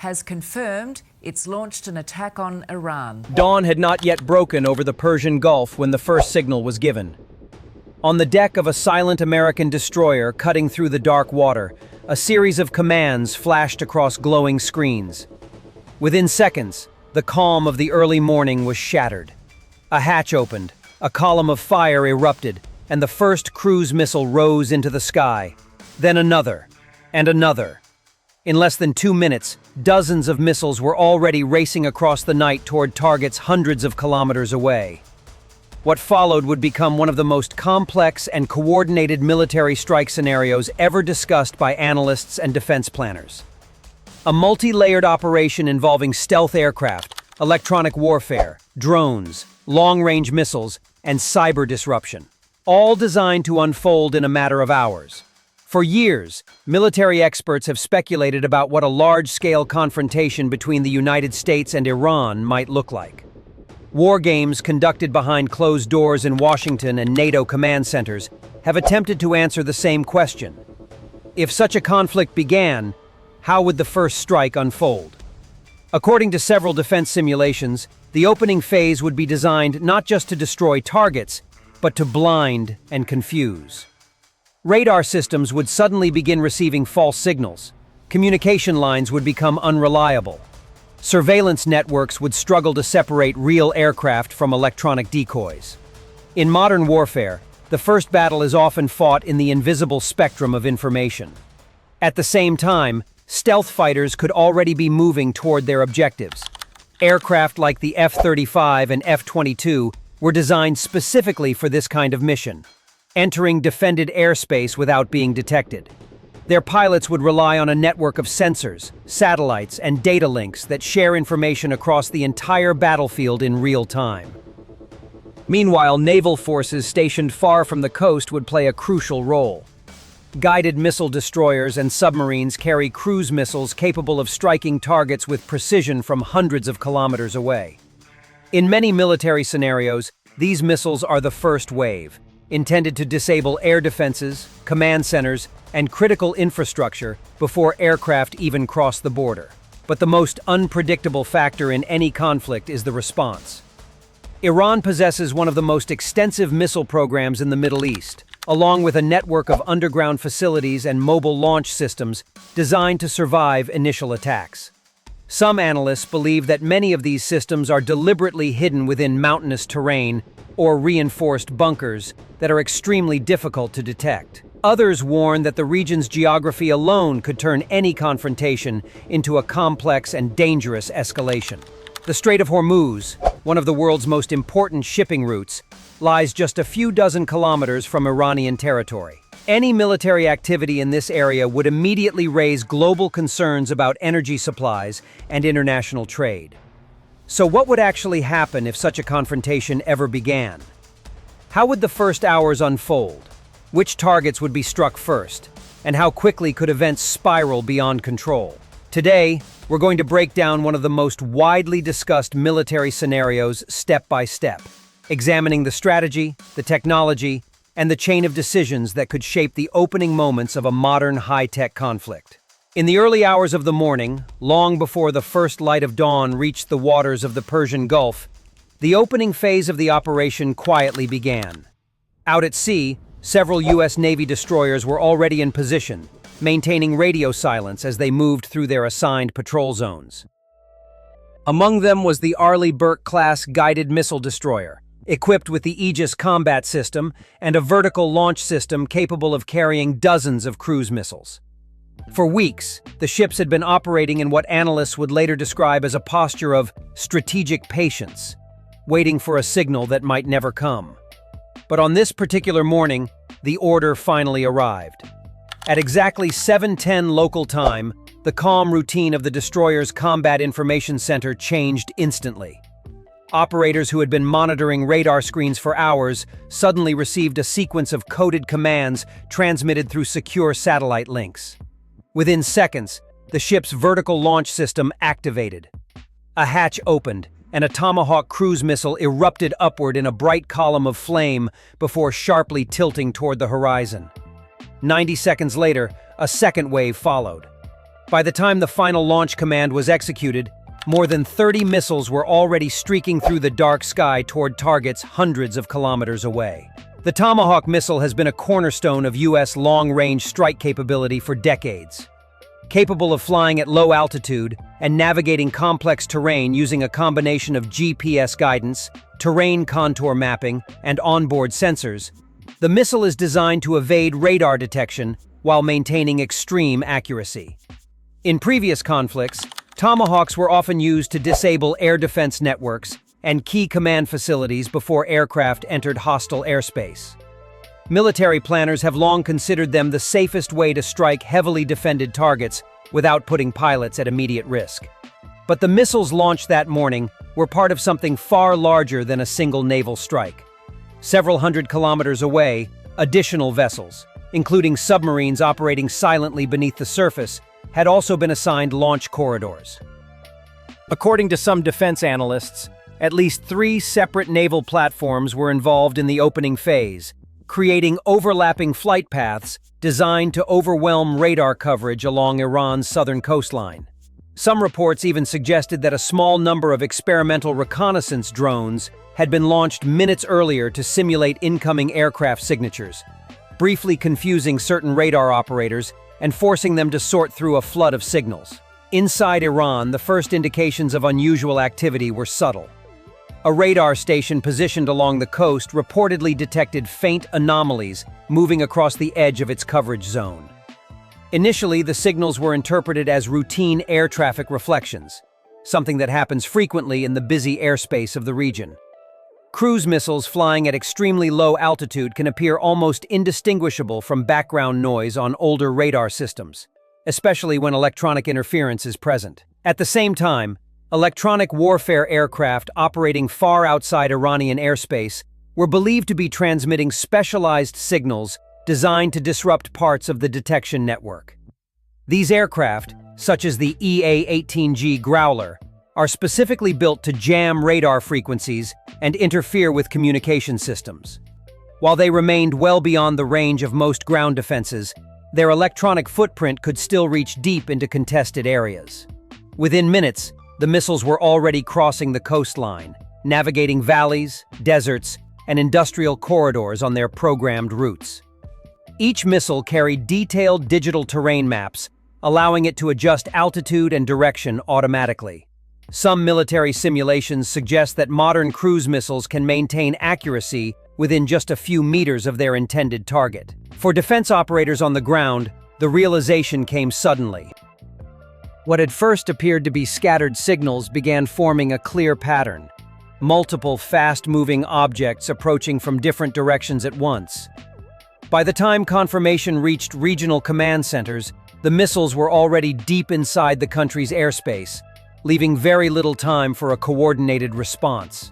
has confirmed it's launched an attack on Iran. Dawn had not yet broken over the Persian Gulf when the first signal was given. On the deck of a silent American destroyer cutting through the dark water, a series of commands flashed across glowing screens. Within seconds, the calm of the early morning was shattered. A hatch opened, a column of fire erupted, and the first cruise missile rose into the sky. Then another, and another. In less than 2 minutes, dozens of missiles were already racing across the night toward targets hundreds of kilometers away. What followed would become one of the most complex and coordinated military strike scenarios ever discussed by analysts and defense planners. A multi-layered operation involving stealth aircraft, electronic warfare, drones, long-range missiles, and cyber disruption, all designed to unfold in a matter of hours. For years, military experts have speculated about what a large-scale confrontation between the United States and Iran might look like. War games conducted behind closed doors in Washington and NATO command centers have attempted to answer the same question. If such a conflict began, how would the first strike unfold? According to several defense simulations, the opening phase would be designed not just to destroy targets, but to blind and confuse. Radar systems would suddenly begin receiving false signals. Communication lines would become unreliable. Surveillance networks would struggle to separate real aircraft from electronic decoys. In modern warfare, the first battle is often fought in the invisible spectrum of information. At the same time, stealth fighters could already be moving toward their objectives. Aircraft like the F-35 and F-22 were designed specifically for this kind of mission, entering defended airspace without being detected. Their pilots would rely on a network of sensors, satellites, and data links that share information across the entire battlefield in real time. Meanwhile, naval forces stationed far from the coast would play a crucial role. Guided missile destroyers and submarines carry cruise missiles capable of striking targets with precision from hundreds of kilometers away. In many military scenarios, these missiles are the first wave, intended to disable air defenses, command centers, and critical infrastructure before aircraft even cross the border. But the most unpredictable factor in any conflict is the response. Iran possesses one of the most extensive missile programs in the Middle East, along with a network of underground facilities and mobile launch systems designed to survive initial attacks. Some analysts believe that many of these systems are deliberately hidden within mountainous terrain or reinforced bunkers that are extremely difficult to detect. Others warn that the region's geography alone could turn any confrontation into a complex and dangerous escalation. The Strait of Hormuz, one of the world's most important shipping routes, lies just a few dozen kilometers from Iranian territory. Any military activity in this area would immediately raise global concerns about energy supplies and international trade. So what would actually happen if such a confrontation ever began? How would the first hours unfold? Which targets would be struck first? And how quickly could events spiral beyond control? Today, we're going to break down one of the most widely discussed military scenarios step by step, examining the strategy, the technology, and the chain of decisions that could shape the opening moments of a modern high-tech conflict. In the early hours of the morning, long before the first light of dawn reached the waters of the Persian Gulf, the opening phase of the operation quietly began. Out at sea, several US Navy destroyers were already in position, maintaining radio silence as they moved through their assigned patrol zones. Among them was the Arleigh Burke-class guided missile destroyer, equipped with the Aegis combat system and a vertical launch system capable of carrying dozens of cruise missiles. For weeks, the ships had been operating in what analysts would later describe as a posture of strategic patience, waiting for a signal that might never come. But on this particular morning, the order finally arrived. At exactly 7:10 local time, the calm routine of the destroyer's Combat Information Center changed instantly. Operators who had been monitoring radar screens for hours suddenly received a sequence of coded commands transmitted through secure satellite links. Within seconds, the ship's vertical launch system activated. A hatch opened, and a Tomahawk cruise missile erupted upward in a bright column of flame before sharply tilting toward the horizon. 90 seconds later, a second wave followed. By the time the final launch command was executed, more than 30 missiles were already streaking through the dark sky toward targets hundreds of kilometers away. The Tomahawk missile has been a cornerstone of U.S. long-range strike capability for decades. Capable of flying at low altitude and navigating complex terrain using a combination of GPS guidance, terrain contour mapping, and onboard sensors, the missile is designed to evade radar detection while maintaining extreme accuracy. In previous conflicts, Tomahawks were often used to disable air defense networks and key command facilities before aircraft entered hostile airspace. Military planners have long considered them the safest way to strike heavily defended targets without putting pilots at immediate risk. But the missiles launched that morning were part of something far larger than a single naval strike. Several hundred kilometers away, additional vessels, including submarines operating silently beneath the surface, had also been assigned launch corridors. According to some defense analysts, at least 3 separate naval platforms were involved in the opening phase, creating overlapping flight paths designed to overwhelm radar coverage along Iran's southern coastline. Some reports even suggested that a small number of experimental reconnaissance drones had been launched minutes earlier to simulate incoming aircraft signatures, briefly confusing certain radar operators and forcing them to sort through a flood of signals. Inside Iran, the first indications of unusual activity were subtle. A radar station positioned along the coast reportedly detected faint anomalies moving across the edge of its coverage zone. Initially, the signals were interpreted as routine air traffic reflections, something that happens frequently in the busy airspace of the region. Cruise missiles flying at extremely low altitude can appear almost indistinguishable from background noise on older radar systems, especially when electronic interference is present. At the same time, electronic warfare aircraft operating far outside Iranian airspace were believed to be transmitting specialized signals designed to disrupt parts of the detection network. These aircraft, such as the EA-18G Growler, are specifically built to jam radar frequencies and interfere with communication systems. While they remained well beyond the range of most ground defenses, their electronic footprint could still reach deep into contested areas. Within minutes, the missiles were already crossing the coastline, navigating valleys, deserts, and industrial corridors on their programmed routes. Each missile carried detailed digital terrain maps, allowing it to adjust altitude and direction automatically. Some military simulations suggest that modern cruise missiles can maintain accuracy within just a few meters of their intended target. For defense operators on the ground, the realization came suddenly. What had first appeared to be scattered signals began forming a clear pattern. Multiple fast-moving objects approaching from different directions at once. By the time confirmation reached regional command centers, the missiles were already deep inside the country's airspace, leaving very little time for a coordinated response.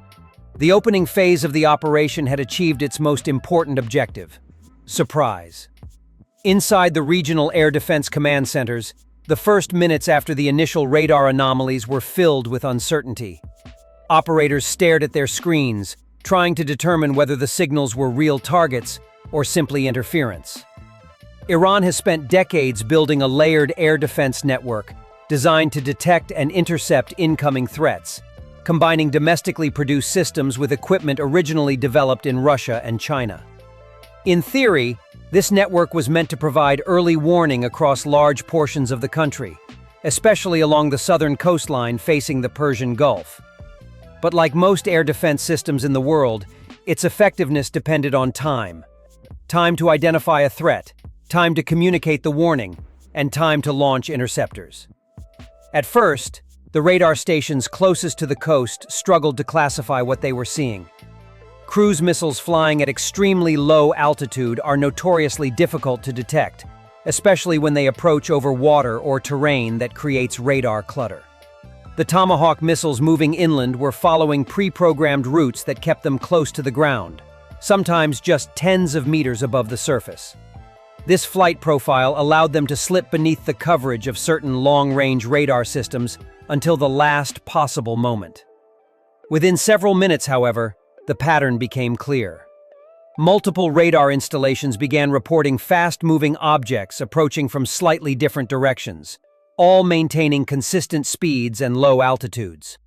The opening phase of the operation had achieved its most important objective: surprise. Inside the regional air defense command centers, the first minutes after the initial radar anomalies were filled with uncertainty. Operators stared at their screens, trying to determine whether the signals were real targets or simply interference. Iran has spent decades building a layered air defense network designed to detect and intercept incoming threats, combining domestically produced systems with equipment originally developed in Russia and China. In theory, this network was meant to provide early warning across large portions of the country, especially along the southern coastline facing the Persian Gulf. But like most air defense systems in the world, its effectiveness depended on time. Time to identify a threat, time to communicate the warning, and time to launch interceptors. At first, the radar stations closest to the coast struggled to classify what they were seeing. Cruise missiles flying at extremely low altitude are notoriously difficult to detect, especially when they approach over water or terrain that creates radar clutter. The Tomahawk missiles moving inland were following pre-programmed routes that kept them close to the ground, sometimes just tens of meters above the surface. This flight profile allowed them to slip beneath the coverage of certain long-range radar systems until the last possible moment. Within several minutes, however, the pattern became clear. Multiple radar installations began reporting fast-moving objects approaching from slightly different directions, all maintaining consistent speeds and low altitudes.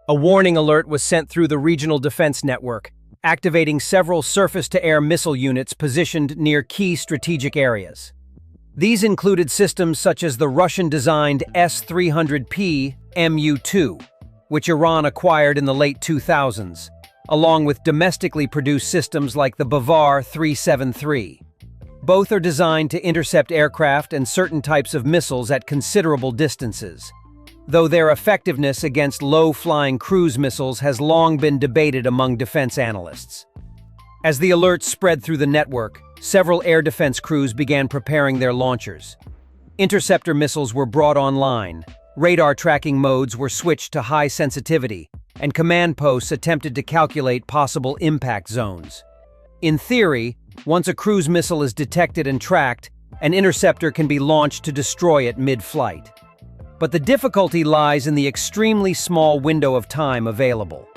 A warning alert was sent through the regional defense network, activating several surface-to-air missile units positioned near key strategic areas. These included systems such as the Russian-designed S-300P Mu-2, which Iran acquired in the late 2000s, along with domestically produced systems like the Bavar 373. Both are designed to intercept aircraft and certain types of missiles at considerable distances, though their effectiveness against low-flying cruise missiles has long been debated among defense analysts. As the alerts spread through the network, several air defense crews began preparing their launchers. Interceptor missiles were brought online, radar tracking modes were switched to high sensitivity, and command posts attempted to calculate possible impact zones. In theory, once a cruise missile is detected and tracked, an interceptor can be launched to destroy it mid-flight. But the difficulty lies in the extremely small window of time available.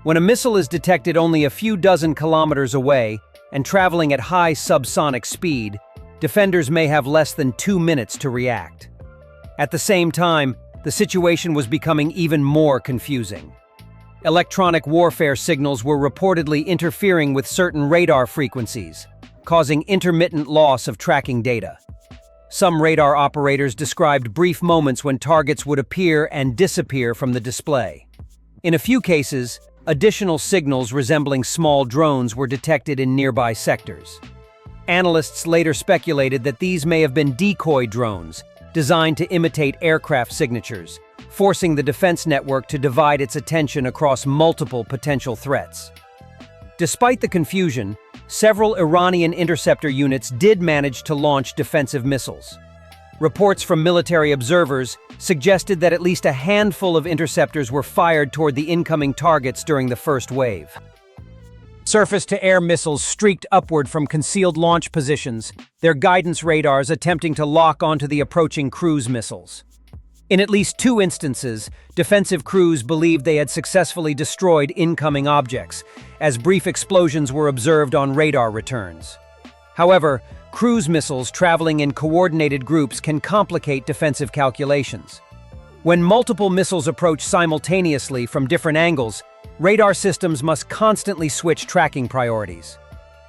When a missile is detected only a few dozen kilometers away and traveling at high subsonic speed, defenders may have less than 2 minutes to react. At the same time, the situation was becoming even more confusing. Electronic warfare signals were reportedly interfering with certain radar frequencies, causing intermittent loss of tracking data. Some radar operators described brief moments when targets would appear and disappear from the display. In a few cases, additional signals resembling small drones were detected in nearby sectors. Analysts later speculated that these may have been decoy drones, designed to imitate aircraft signatures, forcing the defense network to divide its attention across multiple potential threats. Despite the confusion, several Iranian interceptor units did manage to launch defensive missiles. Reports from military observers suggested that at least a handful of interceptors were fired toward the incoming targets during the first wave. Surface-to-air missiles streaked upward from concealed launch positions, their guidance radars attempting to lock onto the approaching cruise missiles. In at least 2 instances, defensive crews believed they had successfully destroyed incoming objects, as brief explosions were observed on radar returns. However, cruise missiles traveling in coordinated groups can complicate defensive calculations. When multiple missiles approach simultaneously from different angles, radar systems must constantly switch tracking priorities.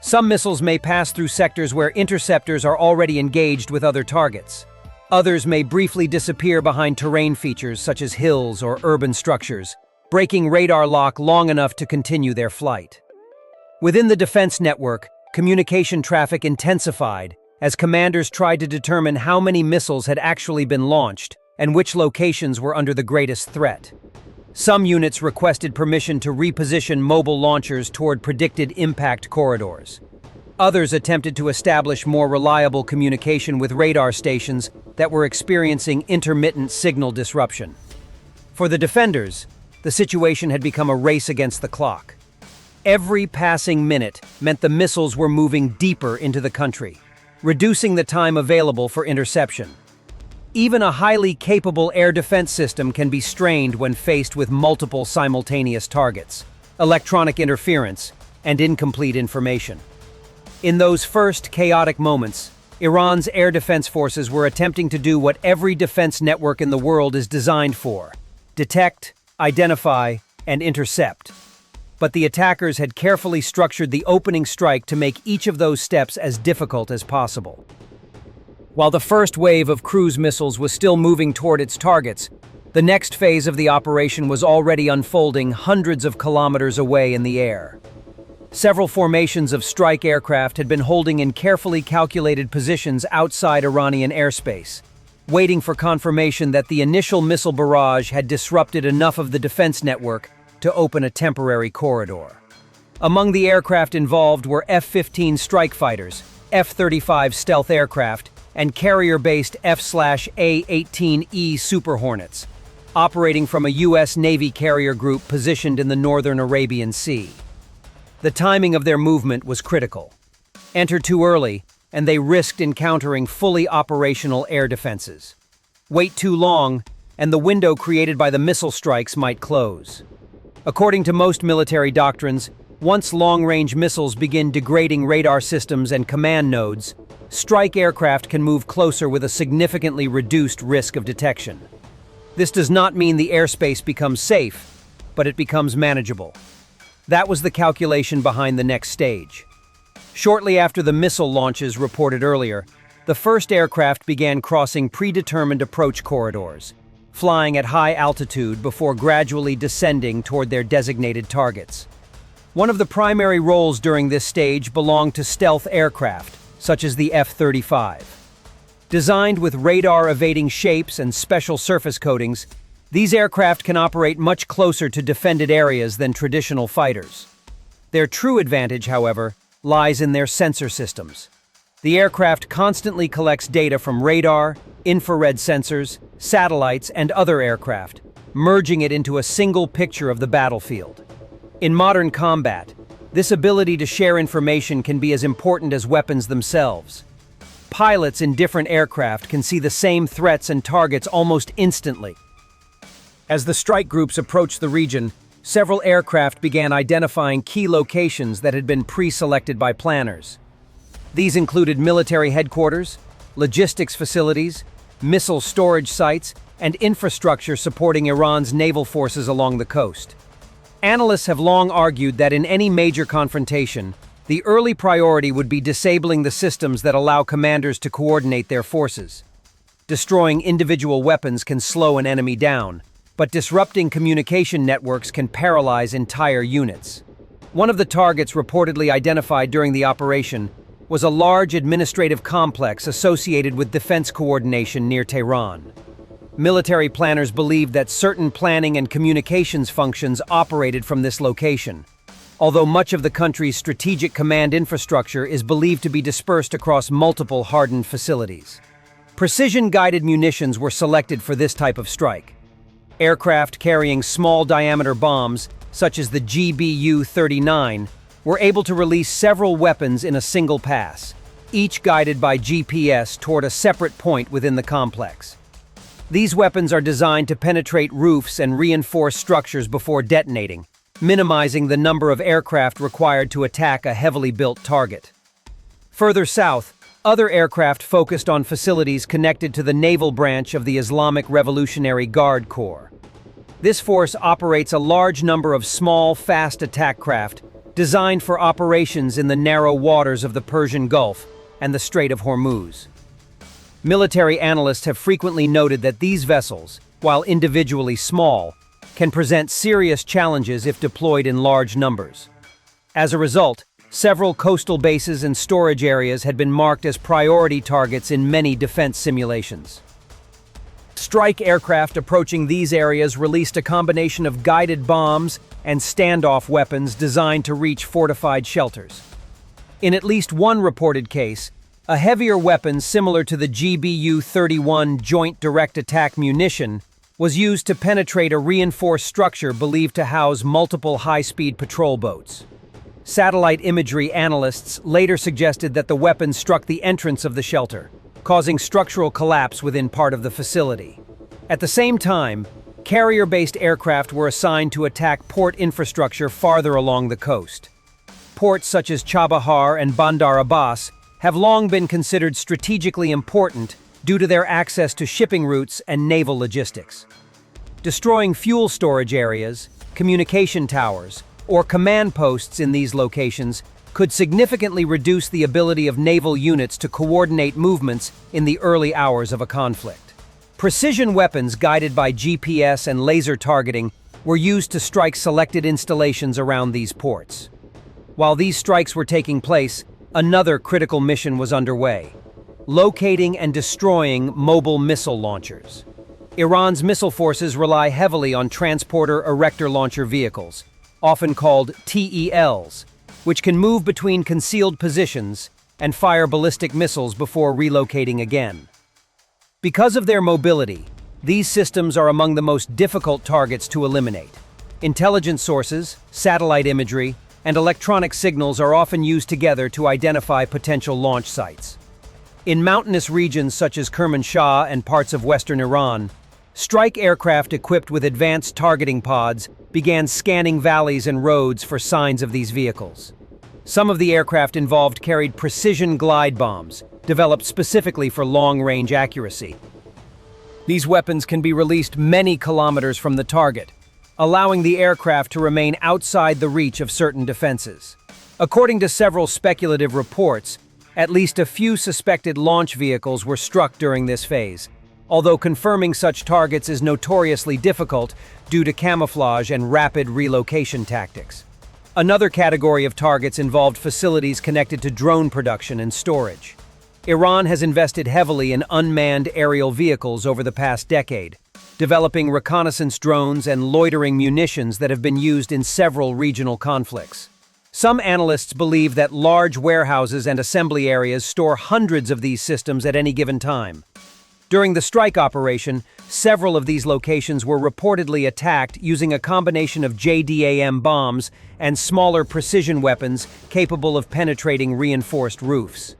Some missiles may pass through sectors where interceptors are already engaged with other targets. Others may briefly disappear behind terrain features such as hills or urban structures, breaking radar lock long enough to continue their flight. Within the defense network, communication traffic intensified as commanders tried to determine how many missiles had actually been launched and which locations were under the greatest threat. Some units requested permission to reposition mobile launchers toward predicted impact corridors. Others attempted to establish more reliable communication with radar stations that were experiencing intermittent signal disruption. For the defenders, the situation had become a race against the clock. Every passing minute meant the missiles were moving deeper into the country, reducing the time available for interception. Even a highly capable air defense system can be strained when faced with multiple simultaneous targets, electronic interference, and incomplete information. In those first chaotic moments, Iran's air defense forces were attempting to do what every defense network in the world is designed for: detect, identify, and intercept. But the attackers had carefully structured the opening strike to make each of those steps as difficult as possible. While the first wave of cruise missiles was still moving toward its targets, the next phase of the operation was already unfolding hundreds of kilometers away in the air. Several formations of strike aircraft had been holding in carefully calculated positions outside Iranian airspace, waiting for confirmation that the initial missile barrage had disrupted enough of the defense network to open a temporary corridor. Among the aircraft involved were F-15 strike fighters, F-35 stealth aircraft, and carrier-based F-15E Super Hornets, operating from a US Navy carrier group positioned in the northern Arabian Sea. The timing of their movement was critical. Enter too early, and they risked encountering fully operational air defenses. Wait too long, and the window created by the missile strikes might close. According to most military doctrines, Once long-range missiles begin degrading radar systems and command nodes, strike aircraft can move closer with a significantly reduced risk of detection. This does not mean the airspace becomes safe, but it becomes manageable. That was the calculation behind the next stage. Shortly after the missile launches reported earlier, the first aircraft began crossing predetermined approach corridors, flying at high altitude before gradually descending toward their designated targets. One of the primary roles during this stage belonged to stealth aircraft, such as the F-35. Designed with radar-evading shapes and special surface coatings, these aircraft can operate much closer to defended areas than traditional fighters. Their true advantage, however, lies in their sensor systems. The aircraft constantly collects data from radar, infrared sensors, satellites, and other aircraft, merging it into a single picture of the battlefield. In modern combat, this ability to share information can be as important as weapons themselves. Pilots in different aircraft can see the same threats and targets almost instantly. As the strike groups approached the region, several aircraft began identifying key locations that had been pre-selected by planners. These included military headquarters, logistics facilities, missile storage sites, and infrastructure supporting Iran's naval forces along the coast. Analysts have long argued that in any major confrontation, the early priority would be disabling the systems that allow commanders to coordinate their forces. Destroying individual weapons can slow an enemy down, but disrupting communication networks can paralyze entire units. One of the targets reportedly identified during the operation was a large administrative complex associated with defense coordination near Tehran. Military planners believed that certain planning and communications functions operated from this location, although much of the country's strategic command infrastructure is believed to be dispersed across multiple hardened facilities. Precision-guided munitions were selected for this type of strike. Aircraft carrying small-diameter bombs, such as the GBU-39, were able to release several weapons in a single pass, each guided by GPS toward a separate point within the complex. These weapons are designed to penetrate roofs and reinforce structures before detonating, minimizing the number of aircraft required to attack a heavily built target. Further south, other aircraft focused on facilities connected to the naval branch of the Islamic Revolutionary Guard Corps. This force operates a large number of small, fast attack craft designed for operations in the narrow waters of the Persian Gulf and the Strait of Hormuz. Military analysts have frequently noted that these vessels, while individually small, can present serious challenges if deployed in large numbers. As a result, several coastal bases and storage areas had been marked as priority targets in many defense simulations. Strike aircraft approaching these areas released a combination of guided bombs and standoff weapons designed to reach fortified shelters. In at least one reported case, a heavier weapon similar to the GBU-31 Joint Direct Attack munition was used to penetrate a reinforced structure believed to house multiple high-speed patrol boats. Satellite imagery analysts later suggested that the weapon struck the entrance of the shelter, causing structural collapse within part of the facility. At the same time, carrier-based aircraft were assigned to attack port infrastructure farther along the coast. Ports such as Chabahar and Bandar Abbas have long been considered strategically important due to their access to shipping routes and naval logistics. Destroying fuel storage areas, communication towers, or command posts in these locations could significantly reduce the ability of naval units to coordinate movements in the early hours of a conflict. Precision weapons guided by GPS and laser targeting were used to strike selected installations around these ports. While these strikes were taking place, another critical mission was underway: locating and destroying mobile missile launchers. Iran's missile forces rely heavily on transporter erector launcher vehicles, often called TELs, which can move between concealed positions and fire ballistic missiles before relocating again. Because of their mobility, these systems are among the most difficult targets to eliminate. Intelligence sources, satellite imagery, and electronic signals are often used together to identify potential launch sites. In mountainous regions such as Kermanshah and parts of western Iran, strike aircraft equipped with advanced targeting pods began scanning valleys and roads for signs of these vehicles. Some of the aircraft involved carried precision glide bombs, developed specifically for long-range accuracy. These weapons can be released many kilometers from the target, allowing the aircraft to remain outside the reach of certain defenses. According to several speculative reports, at least a few suspected launch vehicles were struck during this phase, although confirming such targets is notoriously difficult due to camouflage and rapid relocation tactics. Another category of targets involved facilities connected to drone production and storage. Iran has invested heavily in unmanned aerial vehicles over the past decade, developing reconnaissance drones and loitering munitions that have been used in several regional conflicts. Some analysts believe that large warehouses and assembly areas store hundreds of these systems at any given time. During the strike operation, several of these locations were reportedly attacked using a combination of JDAM bombs and smaller precision weapons capable of penetrating reinforced roofs.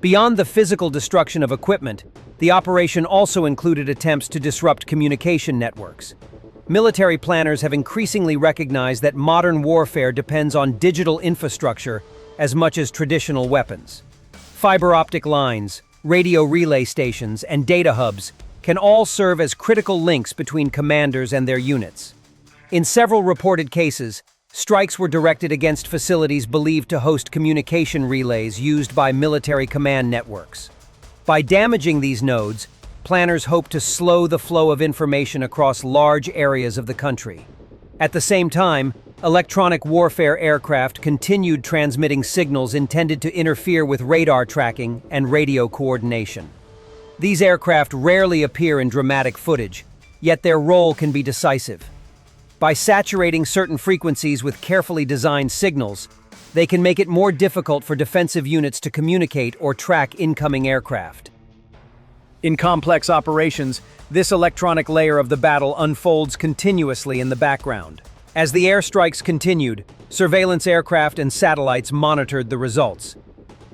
Beyond the physical destruction of equipment, the operation also included attempts to disrupt communication networks. Military planners have increasingly recognized that modern warfare depends on digital infrastructure as much as traditional weapons. Fiber optic lines, radio relay stations, and data hubs can all serve as critical links between commanders and their units. In several reported cases, strikes were directed against facilities believed to host communication relays used by military command networks. By damaging these nodes, planners hope to slow the flow of information across large areas of the country. At the same time, electronic warfare aircraft continued transmitting signals intended to interfere with radar tracking and radio coordination. These aircraft rarely appear in dramatic footage, yet their role can be decisive. By saturating certain frequencies with carefully designed signals, they can make it more difficult for defensive units to communicate or track incoming aircraft. In complex operations, this electronic layer of the battle unfolds continuously in the background. As the airstrikes continued, surveillance aircraft and satellites monitored the results.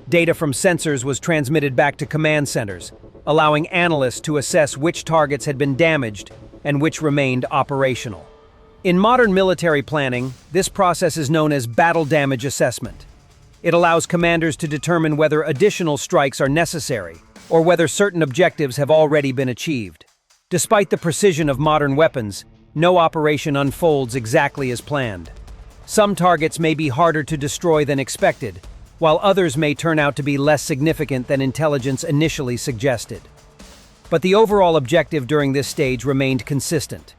Data from sensors was transmitted back to command centers, allowing analysts to assess which targets had been damaged and which remained operational. In modern military planning, this process is known as battle damage assessment. It allows commanders to determine whether additional strikes are necessary or whether certain objectives have already been achieved. Despite the precision of modern weapons, no operation unfolds exactly as planned. Some targets may be harder to destroy than expected, while others may turn out to be less significant than intelligence initially suggested. But the overall objective during this stage remained consistent: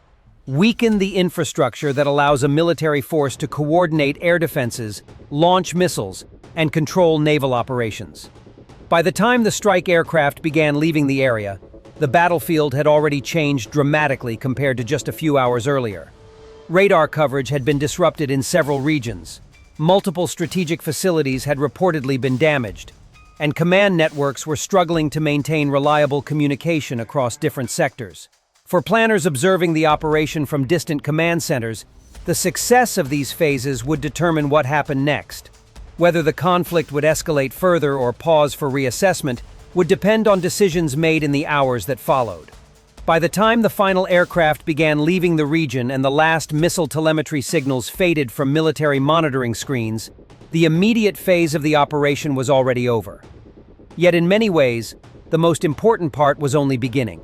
weaken the infrastructure that allows a military force to coordinate air defenses, launch missiles, and control naval operations. By the time the strike aircraft began leaving the area, the battlefield had already changed dramatically compared to just a few hours earlier. Radar coverage had been disrupted in several regions. Multiple strategic facilities had reportedly been damaged, and command networks were struggling to maintain reliable communication across different sectors. For planners observing the operation from distant command centers, the success of these phases would determine what happened next. Whether the conflict would escalate further or pause for reassessment would depend on decisions made in the hours that followed. By the time the final aircraft began leaving the region and the last missile telemetry signals faded from military monitoring screens, the immediate phase of the operation was already over. Yet in many ways, the most important part was only beginning.